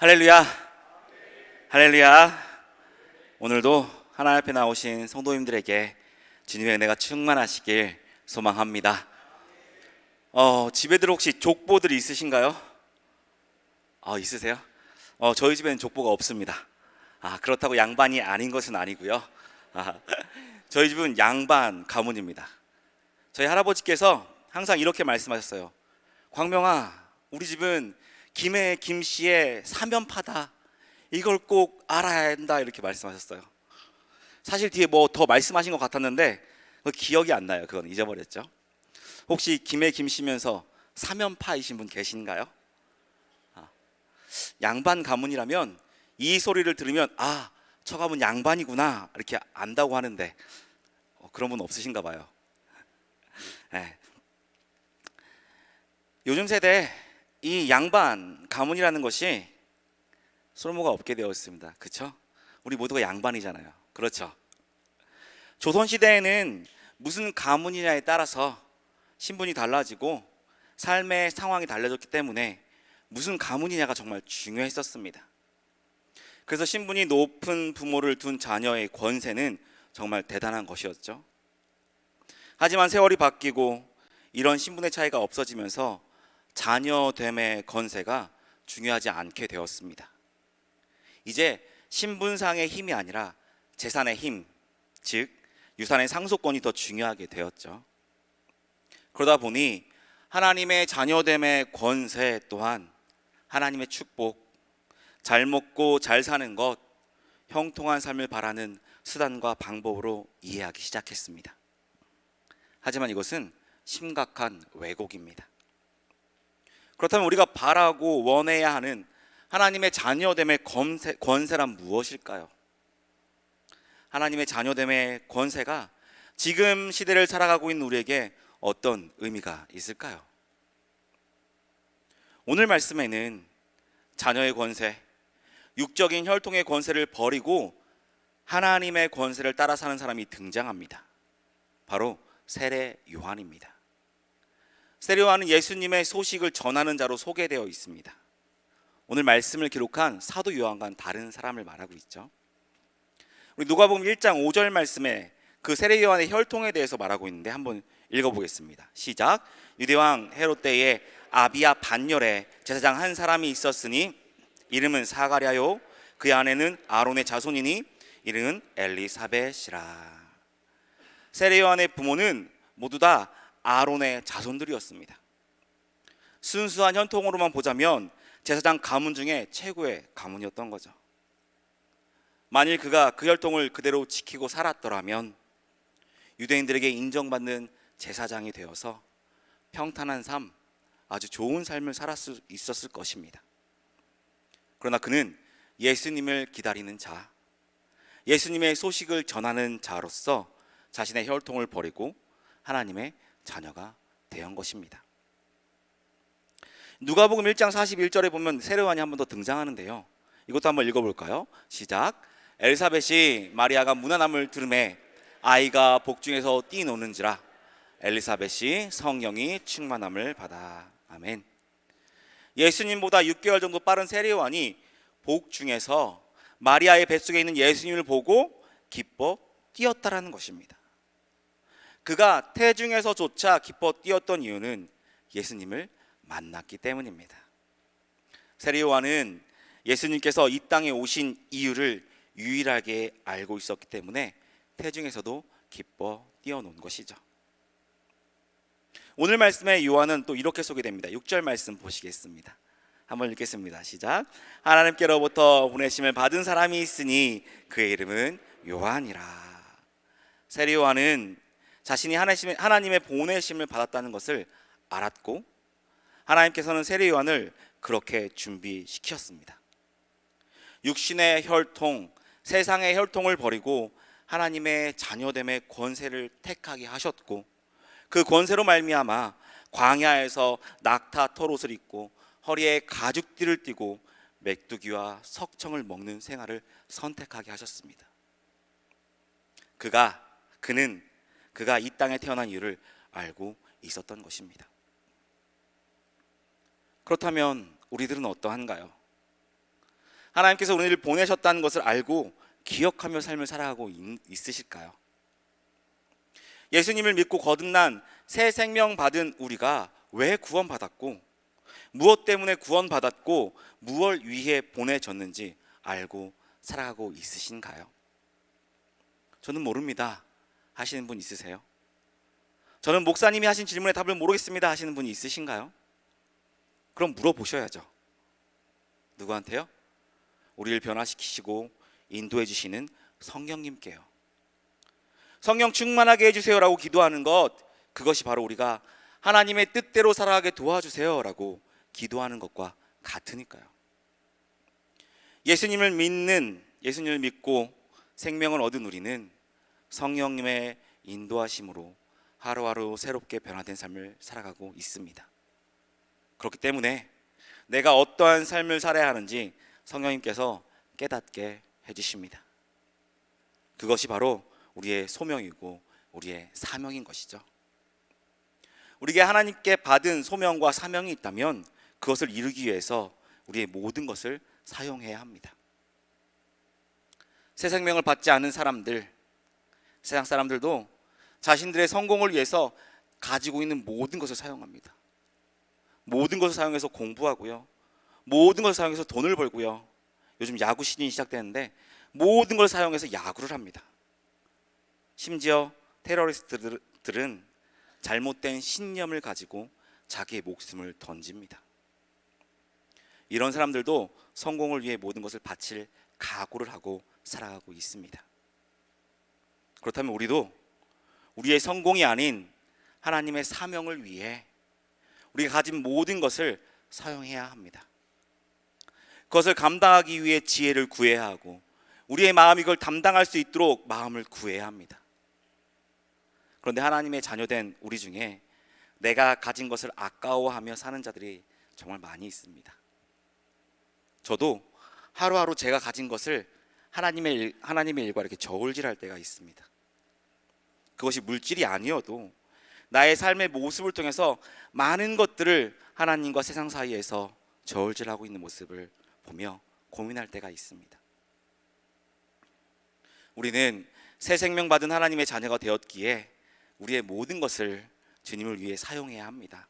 할렐루야, 할렐루야. 오늘도 하나님 앞에 나오신 성도님들에게 주님의 은혜가 충만하시길 소망합니다. 집에들 혹시 족보들이 있으신가요? 있으세요? 저희 집에는 족보가 없습니다. 그렇다고 양반이 아닌 것은 아니고요. 저희 집은 양반 가문입니다. 저희 할아버지께서 항상 이렇게 말씀하셨어요. 광명아, 우리 집은 김해 김씨의 사면파다. 이걸 꼭 알아야 한다. 이렇게 말씀하셨어요. 사실 뒤에 뭐 더 말씀하신 것 같았는데 기억이 안 나요. 그건 잊어버렸죠. 혹시 김해 김씨면서 사면파이신 분 계신가요? 양반 가문이라면 이 소리를 들으면 저 가문 양반이구나 이렇게 안다고 하는데 그런 분 없으신가 봐요. 네. 요즘 세대 이 양반 가문이라는 것이 쓸모가 없게 되어 있습니다. 그렇죠? 우리 모두가 양반이잖아요. 그렇죠? 조선시대에는 무슨 가문이냐에 따라서 신분이 달라지고 삶의 상황이 달라졌기 때문에 무슨 가문이냐가 정말 중요했었습니다. 그래서 신분이 높은 부모를 둔 자녀의 권세는 정말 대단한 것이었죠. 하지만 세월이 바뀌고 이런 신분의 차이가 없어지면서 자녀됨의 권세가 중요하지 않게 되었습니다. 이제 신분상의 힘이 아니라 재산의 힘, 즉 유산의 상속권이 더 중요하게 되었죠. 그러다 보니 하나님의 자녀됨의 권세 또한 하나님의 축복, 잘 먹고 잘 사는 것, 형통한 삶을 바라는 수단과 방법으로 이해하기 시작했습니다. 하지만 이것은 심각한 왜곡입니다. 그렇다면 우리가 바라고 원해야 하는 하나님의 자녀됨의 권세란 무엇일까요? 하나님의 자녀됨의 권세가 지금 시대를 살아가고 있는 우리에게 어떤 의미가 있을까요? 오늘 말씀에는 자녀의 권세, 육적인 혈통의 권세를 버리고 하나님의 권세를 따라 사는 사람이 등장합니다. 바로 세례 요한입니다. 세례 요한은 예수님의 소식을 전하는 자로 소개되어 있습니다. 오늘 말씀을 기록한 사도 요한과는 다른 사람을 말하고 있죠. 우리 누가복음 1장 5절 말씀에 그 세례 요한의 혈통에 대해서 말하고 있는데 한번 읽어보겠습니다. 시작. 유대왕 헤롯 때에 아비야 반열에 제사장 한 사람이 있었으니 이름은 사가랴요, 그의 아내는 아론의 자손이니 이름은 엘리사벳이라. 세례 요한의 부모는 모두 다 아론의 자손들이었습니다. 순수한 혈통으로만 보자면 제사장 가문 중에 최고의 가문이었던 거죠. 만일 그가 그 혈통을 그대로 지키고 살았더라면 유대인들에게 인정받는 제사장이 되어서 평탄한 삶, 아주 좋은 삶을 살 수 있었을 것입니다. 그러나 그는 예수님을 기다리는 자, 예수님의 소식을 전하는 자로서 자신의 혈통을 버리고 하나님의 자녀가 된 것입니다. 누가복음 1장 41절에 보면 세례 요한이 한 번 더 등장하는데요. 이것도 한번 읽어볼까요? 시작. 엘사벳이 마리아가 문안함을 들음에 아이가 복중에서 뛰노는지라 엘리사벳이 성령이 충만함을 받아. 아멘. 예수님보다 6개월 정도 빠른 세례 요한이 복중에서 마리아의 뱃속에 있는 예수님을 보고 기뻐 뛰었다라는 것입니다. 그가 태중에서조차 기뻐 뛰었던 이유는 예수님을 만났기 때문입니다. 세례 요한은 예수님께서 이 땅에 오신 이유를 유일하게 알고 있었기 때문에 태중에서도 기뻐 뛰어논 것이죠. 오늘 말씀의 요한은 또 이렇게 소개됩니다. 6절 말씀 보시겠습니다. 한번 읽겠습니다. 시작. 하나님께로부터 보내심을 받은 사람이 있으니 그의 이름은 요한이라. 세례 요한은 자신이 하나님의 보내심을 받았다는 것을 알았고 하나님께서는 세례 요한을 그렇게 준비시켰습니다. 육신의 혈통, 세상의 혈통을 버리고 하나님의 자녀됨의 권세를 택하게 하셨고 그 권세로 말미암아 광야에서 낙타 털옷을 입고 허리에 가죽띠를 띠고 메뚜기와 석청을 먹는 생활을 선택하게 하셨습니다. 그는 이 땅에 태어난 이유를 알고 있었던 것입니다. 그렇다면 우리들은 어떠한가요? 하나님께서 우리를 보내셨다는 것을 알고 기억하며 삶을 살아가고 있으실까요? 예수님을 믿고 거듭난 새 생명 받은 우리가 왜 구원받았고, 무엇 때문에 구원받았고, 무엇 위해 보내졌는지 알고 살아가고 있으신가요? 저는 모릅니다 하시는 분 있으세요? 저는 목사님이 하신 질문에 답을 모르겠습니다 하시는 분이 있으신가요? 그럼 물어보셔야죠. 누구한테요? 우리를 변화시키시고 인도해 주시는 성령님께요. 성령 충만하게 해주세요라고 기도하는 것, 그것이 바로 우리가 하나님의 뜻대로 살아가게 도와주세요라고 기도하는 것과 같으니까요. 예수님을 믿고 생명을 얻은 우리는 성령님의 인도하심으로 하루하루 새롭게 변화된 삶을 살아가고 있습니다. 그렇기 때문에 내가 어떠한 삶을 살아야 하는지 성령님께서 깨닫게 해주십니다. 그것이 바로 우리의 소명이고 우리의 사명인 것이죠. 우리에게 하나님께 받은 소명과 사명이 있다면 그것을 이루기 위해서 우리의 모든 것을 사용해야 합니다. 새 생명을 받지 않은 사람들, 세상 사람들도 자신들의 성공을 위해서 가지고 있는 모든 것을 사용합니다. 모든 것을 사용해서 공부하고요, 모든 것을 사용해서 돈을 벌고요, 요즘 야구 시즌이 시작되는데 모든 걸 사용해서 야구를 합니다. 심지어 테러리스트들은 잘못된 신념을 가지고 자기의 목숨을 던집니다. 이런 사람들도 성공을 위해 모든 것을 바칠 각오를 하고 살아가고 있습니다. 그렇다면 우리도 우리의 성공이 아닌 하나님의 사명을 위해 우리가 가진 모든 것을 사용해야 합니다. 그것을 감당하기 위해 지혜를 구해야 하고 우리의 마음이 이걸 담당할 수 있도록 마음을 구해야 합니다. 그런데 하나님의 자녀된 우리 중에 내가 가진 것을 아까워하며 사는 자들이 정말 많이 있습니다. 저도 하루하루 제가 가진 것을 하나님의 일과 이렇게 저울질할 때가 있습니다. 그것이 물질이 아니어도 나의 삶의 모습을 통해서 많은 것들을 하나님과 세상 사이에서 저울질하고 있는 모습을 보며 고민할 때가 있습니다. 우리는 새 생명 받은 하나님의 자녀가 되었기에 우리의 모든 것을 주님을 위해 사용해야 합니다.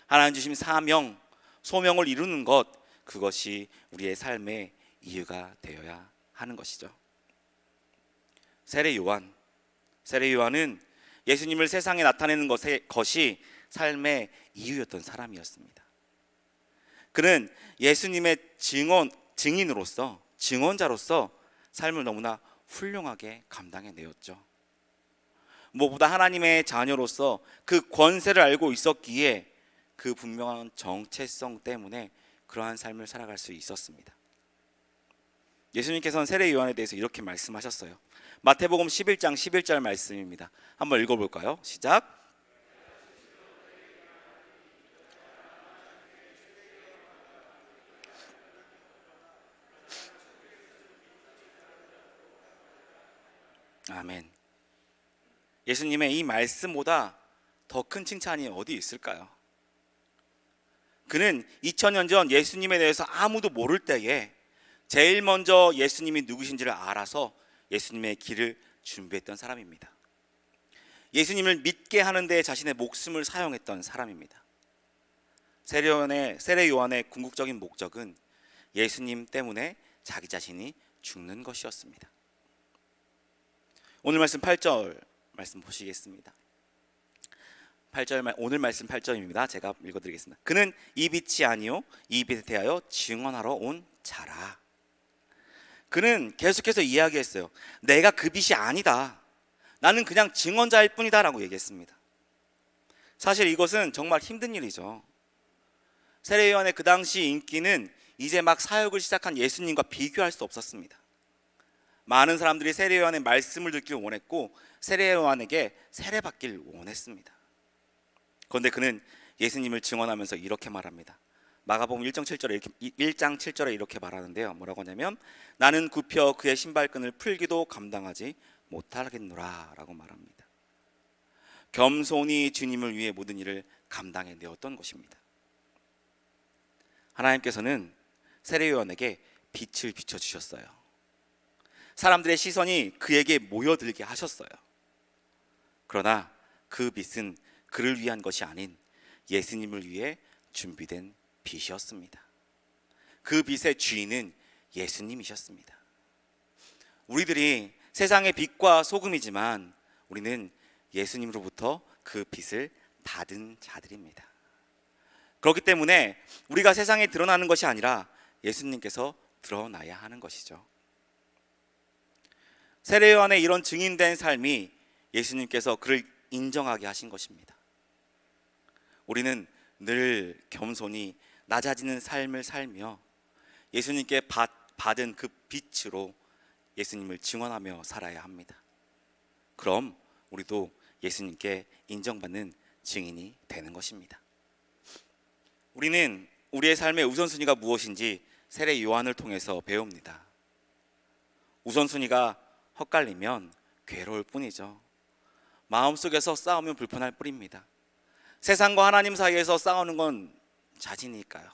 하나님 주신 사명, 소명을 이루는 것, 그것이 우리의 삶의 이유가 되어야 하는 것이죠. 세례 요한은 예수님을 세상에 나타내는 것이 삶의 이유였던 사람이었습니다. 그는 예수님의 증인으로서, 증언자로서 삶을 너무나 훌륭하게 감당해내었죠. 무엇보다 하나님의 자녀로서 그 권세를 알고 있었기에 그 분명한 정체성 때문에 그러한 삶을 살아갈 수 있었습니다. 예수님께서는 세례 요한에 대해서 이렇게 말씀하셨어요. 마태복음 11장 11절 말씀입니다. 한번 읽어볼까요? 시작. 아멘. 예수님의 이 말씀보다 더 큰 칭찬이 어디 있을까요? 그는 2000년 전 예수님에 대해서 아무도 모를 때에 제일 먼저 예수님이 누구신지를 알아서 예수님의 길을 준비했던 사람입니다. 예수님을 믿게 하는 데 자신의 목숨을 사용했던 사람입니다. 세례 요한의 궁극적인 목적은 예수님 때문에 자기 자신이 죽는 것이었습니다. 오늘 말씀 8절 말씀 보시겠습니다. 오늘 말씀 8절입니다. 제가 읽어드리겠습니다. 그는 이 빛이 아니요 이 빛에 대하여 증언하러 온 자라. 그는 계속해서 이야기했어요. 내가 그 빛이 아니다. 나는 그냥 증언자일 뿐이다 라고 얘기했습니다. 사실 이것은 정말 힘든 일이죠. 세례 요한의 그 당시 인기는 이제 막 사역을 시작한 예수님과 비교할 수 없었습니다. 많은 사람들이 세례 요한의 말씀을 듣기를 원했고 세례 요한에게 세례받기를 원했습니다. 그런데 그는 예수님을 증언하면서 이렇게 말합니다. 마가복음 1장 7절에 이렇게 말하는데요. 뭐라고 하냐면 나는 굽혀 그의 신발끈을 풀기도 감당하지 못하겠노라 라고 말합니다. 겸손히 주님을 위해 모든 일을 감당해 내었던 것입니다. 하나님께서는 세례 요한에게 빛을 비춰주셨어요. 사람들의 시선이 그에게 모여들게 하셨어요. 그러나 그 빛은 그를 위한 것이 아닌 예수님을 위해 준비된 빛이었습니다. 그 빛의 주인은 예수님이셨습니다. 우리들이 세상의 빛과 소금이지만 우리는 예수님으로부터 그 빛을 받은 자들입니다. 그렇기 때문에 우리가 세상에 드러나는 것이 아니라 예수님께서 드러나야 하는 것이죠. 세례 요한의 이런 증인된 삶이 예수님께서 그를 인정하게 하신 것입니다. 우리는 늘 겸손히 낮아지는 삶을 살며 예수님께 받은 그 빛으로 예수님을 증언하며 살아야 합니다. 그럼 우리도 예수님께 인정받는 증인이 되는 것입니다. 우리는 우리의 삶의 우선순위가 무엇인지 세례 요한을 통해서 배웁니다. 우선순위가 헛갈리면 괴로울 뿐이죠. 마음속에서 싸우면 불편할 뿐입니다. 세상과 하나님 사이에서 싸우는 건 자진이니까요.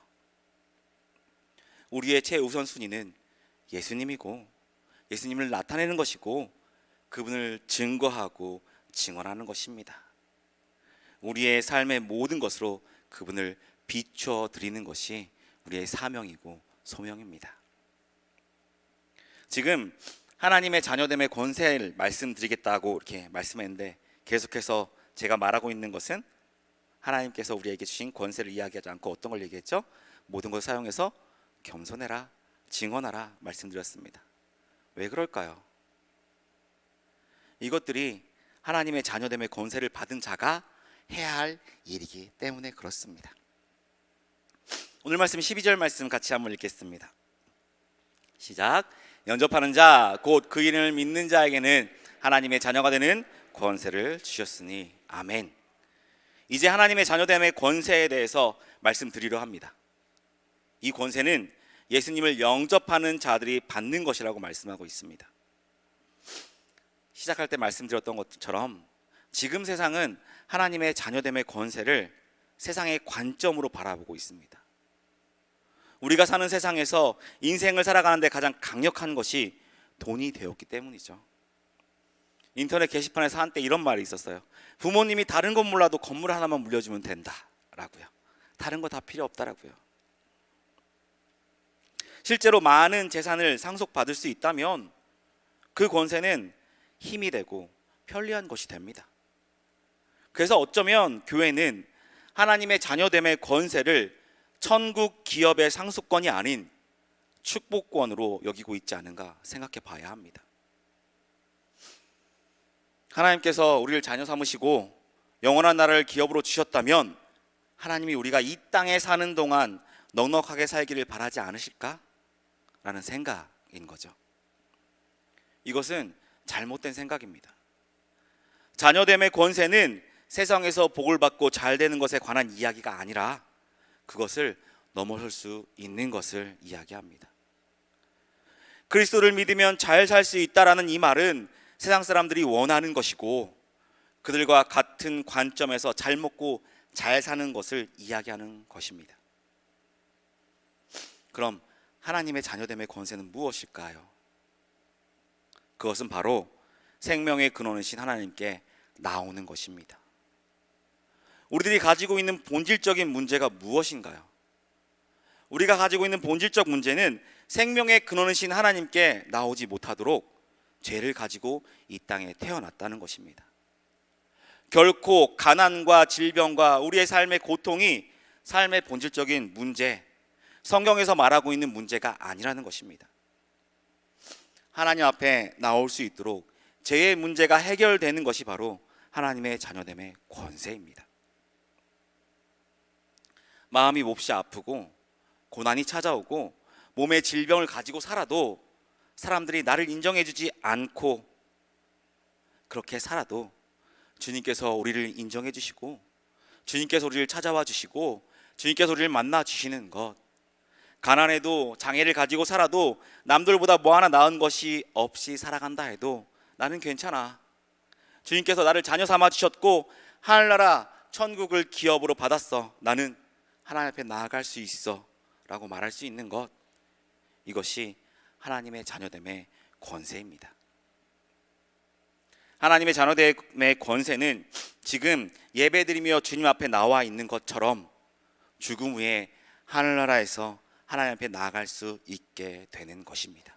우리의 최우선순위는 예수님이고 예수님을 나타내는 것이고 그분을 증거하고 증언하는 것입니다. 우리의 삶의 모든 것으로 그분을 비춰 드리는 것이 우리의 사명이고 소명입니다. 지금 하나님의 자녀됨의 권세를 말씀드리겠다고 이렇게 말씀했는데 계속해서 제가 말하고 있는 것은 하나님께서 우리에게 주신 권세를 이야기하지 않고 어떤 걸 얘기했죠? 모든 것을 사용해서 겸손해라, 증언하라 말씀드렸습니다. 왜 그럴까요? 이것들이 하나님의 자녀됨의 권세를 받은 자가 해야 할 일이기 때문에 그렇습니다. 오늘 말씀 12절 말씀 같이 한번 읽겠습니다. 시작. 영접하는 자 곧 그 이름을 믿는 자에게는 하나님의 자녀가 되는 권세를 주셨으니 아멘. 이제 하나님의 자녀됨의 권세에 대해서 말씀드리려 합니다. 이 권세는 예수님을 영접하는 자들이 받는 것이라고 말씀하고 있습니다. 시작할 때 말씀드렸던 것처럼 지금 세상은 하나님의 자녀됨의 권세를 세상의 관점으로 바라보고 있습니다. 우리가 사는 세상에서 인생을 살아가는데 가장 강력한 것이 돈이 되었기 때문이죠. 인터넷 게시판에서 한때 이런 말이 있었어요. 부모님이 다른 건 몰라도 건물 하나만 물려주면 된다라고요. 다른 거 다 필요 없다라고요. 실제로 많은 재산을 상속받을 수 있다면 그 권세는 힘이 되고 편리한 것이 됩니다. 그래서 어쩌면 교회는 하나님의 자녀됨의 권세를 천국 기업의 상속권이 아닌 축복권으로 여기고 있지 않은가 생각해 봐야 합니다. 하나님께서 우리를 자녀 삼으시고 영원한 나라를 기업으로 주셨다면 하나님이 우리가 이 땅에 사는 동안 넉넉하게 살기를 바라지 않으실까? 라는 생각인 거죠. 이것은 잘못된 생각입니다. 자녀됨의 권세는 세상에서 복을 받고 잘 되는 것에 관한 이야기가 아니라 그것을 넘어설 수 있는 것을 이야기합니다. 그리스도를 믿으면 잘 살 수 있다라는 이 말은 세상 사람들이 원하는 것이고 그들과 같은 관점에서 잘 먹고 잘 사는 것을 이야기하는 것입니다. 그럼 하나님의 자녀됨의 권세는 무엇일까요? 그것은 바로 생명의 근원이신 하나님께 나오는 것입니다. 우리들이 가지고 있는 본질적인 문제가 무엇인가요? 우리가 가지고 있는 본질적 문제는 생명의 근원이신 하나님께 나오지 못하도록 죄를 가지고 이 땅에 태어났다는 것입니다. 결코 가난과 질병과 우리의 삶의 고통이 삶의 본질적인 문제, 성경에서 말하고 있는 문제가 아니라는 것입니다. 하나님 앞에 나올 수 있도록 죄의 문제가 해결되는 것이 바로 하나님의 자녀됨의 권세입니다. 마음이 몹시 아프고 고난이 찾아오고 몸의 질병을 가지고 살아도 사람들이 나를 인정해주지 않고 그렇게 살아도 주님께서 우리를 인정해 주시고 주님께서 우리를 찾아와 주시고 주님께서 우리를 만나 주시는 것, 가난해도 장애를 가지고 살아도 남들보다 뭐 하나 나은 것이 없이 살아간다 해도 나는 괜찮아. 주님께서 나를 자녀 삼아 주셨고 하늘나라 천국을 기업으로 받았어. 나는 하나님 앞에 나아갈 수 있어 라고 말할 수 있는 것, 이것이 하나님의 자녀됨의 권세입니다. 하나님의 자녀됨의 권세는 지금 예배드리며 주님 앞에 나와 있는 것처럼 죽음 후에 하늘나라에서 하나님 앞에 나아갈 수 있게 되는 것입니다.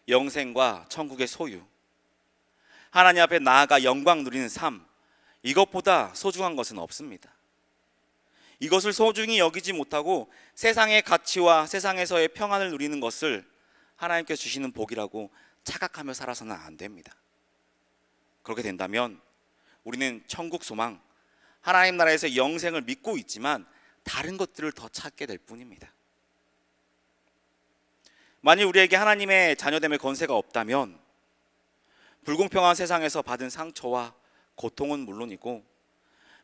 영생과 천국의 소유, 하나님 앞에 나아가 영광 누리는 삶, 이것보다 소중한 것은 없습니다. 이것을 소중히 여기지 못하고 세상의 가치와 세상에서의 평안을 누리는 것을 하나님께서 주시는 복이라고 착각하며 살아서는 안 됩니다. 그렇게 된다면 우리는 천국 소망, 하나님 나라에서 영생을 믿고 있지만 다른 것들을 더 찾게 될 뿐입니다. 만일 우리에게 하나님의 자녀됨의 권세가 없다면 불공평한 세상에서 받은 상처와 고통은 물론이고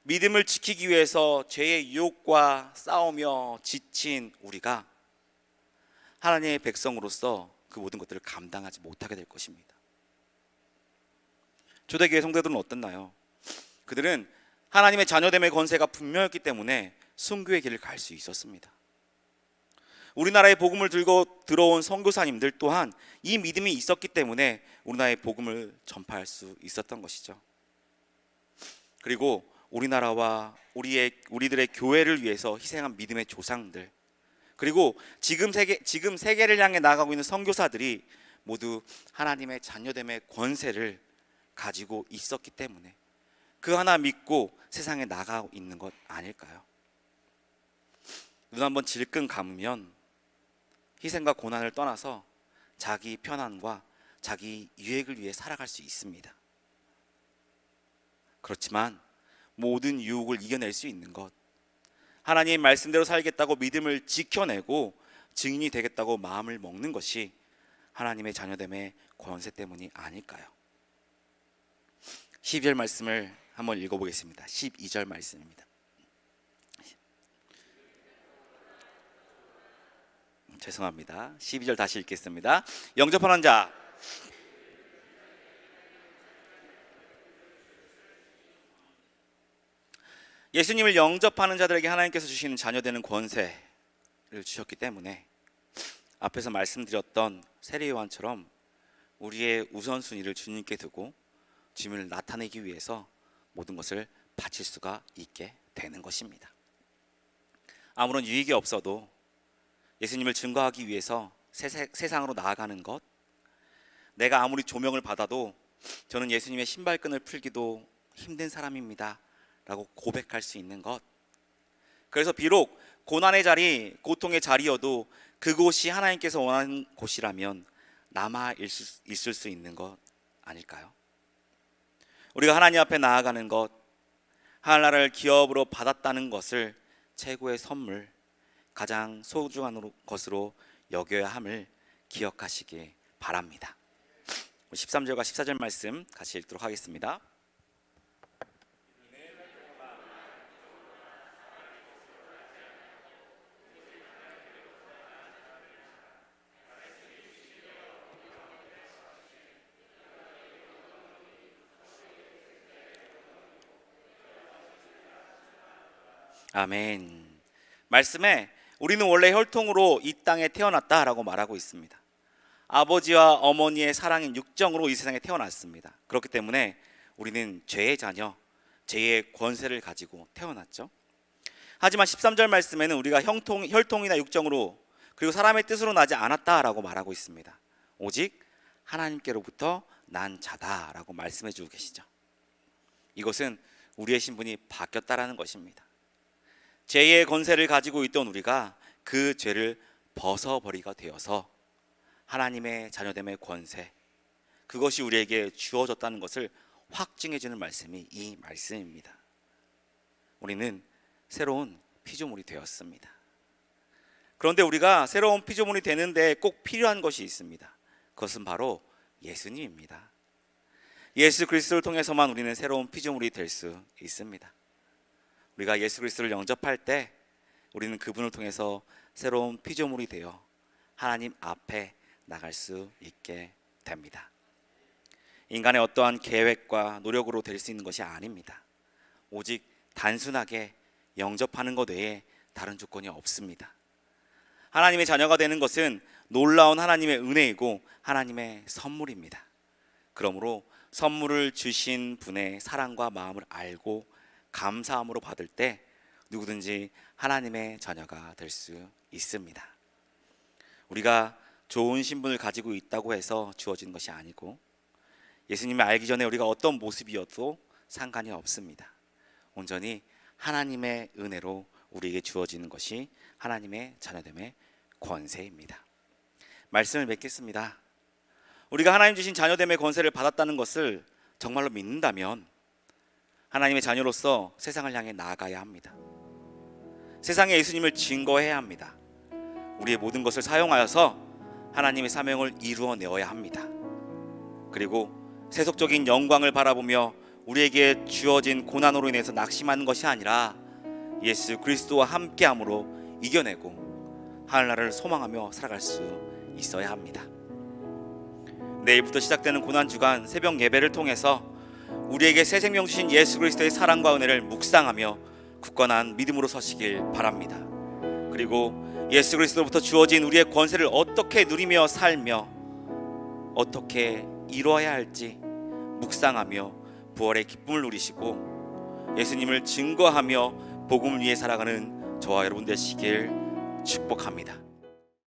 믿음을 지키기 위해서 죄의 유혹과 싸우며 지친 우리가 하나님의 백성으로서 그 모든 것들을 감당하지 못하게 될 것입니다. 초대교회 성도들은 어땠나요? 그들은 하나님의 자녀됨의 권세가 분명했기 때문에 순교의 길을 갈 수 있었습니다. 우리나라에 복음을 들고 들어온 선교사님들 또한 이 믿음이 있었기 때문에 우리나라에 복음을 전파할 수 있었던 것이죠. 그리고 우리나라와 우리들의 교회를 위해서 희생한 믿음의 조상들, 그리고 지금 세계를 향해 나아가고 있는 선교사들이 모두 하나님의 자녀됨의 권세를 가지고 있었기 때문에 그 하나 믿고 세상에 나가고 있는 것 아닐까요? 눈 한번 질끈 감으면 희생과 고난을 떠나서 자기 편안과 자기 유익을 위해 살아갈 수 있습니다. 그렇지만 모든 유혹을 이겨낼 수 있는 것, 하나님의 말씀대로 살겠다고 믿음을 지켜내고 증인이 되겠다고 마음을 먹는 것이 하나님의 자녀됨의 권세 때문이 아닐까요? 12절 말씀을 한번 읽어보겠습니다. 12절 말씀입니다. 죄송합니다. 12절 다시 읽겠습니다. 영접하는 자, 예수님을 영접하는 자들에게 하나님께서 주시는 자녀되는 권세를 주셨기 때문에 앞에서 말씀드렸던 세례 요한처럼 우리의 우선순위를 주님께 두고 주님을 나타내기 위해서 모든 것을 바칠 수가 있게 되는 것입니다. 아무런 유익이 없어도 예수님을 증거하기 위해서 세상으로 나아가는 것, 내가 아무리 조명을 받아도 저는 예수님의 신발끈을 풀기도 힘든 사람입니다 라고 고백할 수 있는 것, 그래서 비록 고난의 자리, 고통의 자리여도 그곳이 하나님께서 원하는 곳이라면 남아 있을 수 있는 것 아닐까요? 우리가 하나님 앞에 나아가는 것, 하늘나라를 기업으로 받았다는 것을 최고의 선물, 가장 소중한 것으로 여겨야 함을 기억하시기 바랍니다. 13절과 14절 말씀 같이 읽도록 하겠습니다. 아멘. 말씀에 우리는 원래 혈통으로 이 땅에 태어났다라고 말하고 있습니다. 아버지와 어머니의 사랑인 육정으로 이 세상에 태어났습니다. 그렇기 때문에 우리는 죄의 자녀, 죄의 권세를 가지고 태어났죠. 하지만 13절 말씀에는 우리가 혈통이나 육정으로 그리고 사람의 뜻으로 나지 않았다라고 말하고 있습니다. 오직 하나님께로부터 난 자다라고 말씀해 주고 계시죠. 이것은 우리의 신분이 바뀌었다라는 것입니다. 죄의 권세를 가지고 있던 우리가 그 죄를 벗어버리가 되어서 하나님의 자녀됨의 권세, 그것이 우리에게 주어졌다는 것을 확증해 주는 말씀이 이 말씀입니다. 우리는 새로운 피조물이 되었습니다. 그런데 우리가 새로운 피조물이 되는데 꼭 필요한 것이 있습니다. 그것은 바로 예수님입니다. 예수 그리스도를 통해서만 우리는 새로운 피조물이 될 수 있습니다. 우리가 예수 그리스도를 영접할 때 우리는 그분을 통해서 새로운 피조물이 되어 하나님 앞에 나갈 수 있게 됩니다. 인간의 어떠한 계획과 노력으로 될 수 있는 것이 아닙니다. 오직 단순하게 영접하는 것 외에 다른 조건이 없습니다. 하나님의 자녀가 되는 것은 놀라운 하나님의 은혜이고 하나님의 선물입니다. 그러므로 선물을 주신 분의 사랑과 마음을 알고 감사함으로 받을 때 누구든지 하나님의 자녀가 될 수 있습니다. 우리가 좋은 신분을 가지고 있다고 해서 주어진 것이 아니고 예수님을 알기 전에 우리가 어떤 모습이어도 상관이 없습니다. 온전히 하나님의 은혜로 우리에게 주어지는 것이 하나님의 자녀됨의 권세입니다. 말씀을 맺겠습니다. 우리가 하나님 주신 자녀됨의 권세를 받았다는 것을 정말로 믿는다면 하나님의 자녀로서 세상을 향해 나아가야 합니다. 세상에 예수님을 증거해야 합니다. 우리의 모든 것을 사용하여서 하나님의 사명을 이루어내어야 합니다. 그리고 세속적인 영광을 바라보며 우리에게 주어진 고난으로 인해서 낙심하는 것이 아니라 예수 그리스도와 함께함으로 이겨내고 하늘나라를 소망하며 살아갈 수 있어야 합니다. 내일부터 시작되는 고난주간 새벽 예배를 통해서 우리에게 새 생명 주신 예수 그리스도의 사랑과 은혜를 묵상하며 굳건한 믿음으로 서시길 바랍니다. 그리고 예수 그리스도로부터 주어진 우리의 권세를 어떻게 누리며 살며 어떻게 이루어야 할지 묵상하며 부활의 기쁨을 누리시고 예수님을 증거하며 복음을 위해 살아가는 저와 여러분 되시길 축복합니다.